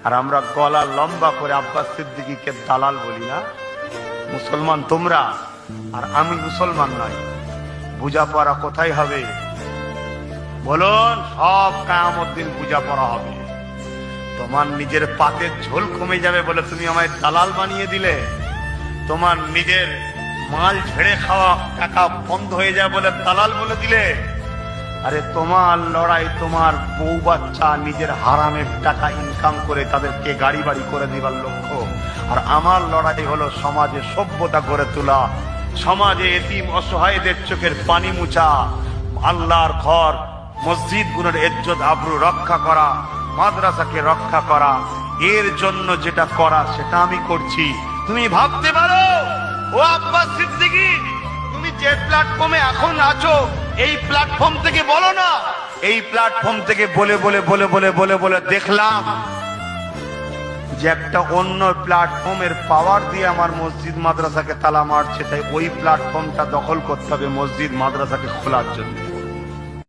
আর আমরা গলা লম্বা করে আব্বাস সিদ্দিকীকে দালাল বলি না? মুসলমান তোমরা আর আমি মুসলমান নয়। পূজা কোথায় হবে বলুন? সব কিয়ামত দিন পূজা হবে। তোমার নিজের পাতের ঝোল কমে যাবে বলে তুমি আমায় দালাল বানিয়ে দিলে। তোমার নিজের মাল ঝেড়ে খাওয়া টাকা বন্ধ হয়ে যায় বলে দালাল বলে দিলে। আরে তোমার লড়াই তোমার বউ বাচ্চা নিজের হারামের টাকা ইনকাম করে তাদেরকে গাড়ি বাড়ি করে দিবার লক্ষ্য। আর আমার লড়াই হলো সমাজে সভ্যতা গড়ে তোলা, সমাজে এতিম অসহায়দের চোখের পানি মুছা, আল্লাহর ঘর মসজিদ গুলোর ইজ্জত আবরু রক্ষা করা, মাদ্রাসাকে রক্ষা করা। এর জন্য যেটা করা সেটা আমি করছি। তুমি ভাবতে পারো ও আব্বাস সিদ্দিকী, তুমি যে প্ল্যাটফর্মে এখন আছো এই প্ল্যাটফর্ম থেকে বলো না। এই প্ল্যাটফর্ম থেকে বলে বলে বলে বলে বলে বলে দেখলাম যে একটা অন্য প্ল্যাটফর্মের পাওয়ার দিয়ে আমার মসজিদ মাদ্রাসাকে তালা মারছে, তাই ওই প্ল্যাটফর্মটা দখল করতে হবে মসজিদ মাদ্রাসাকে খোলার জন্য।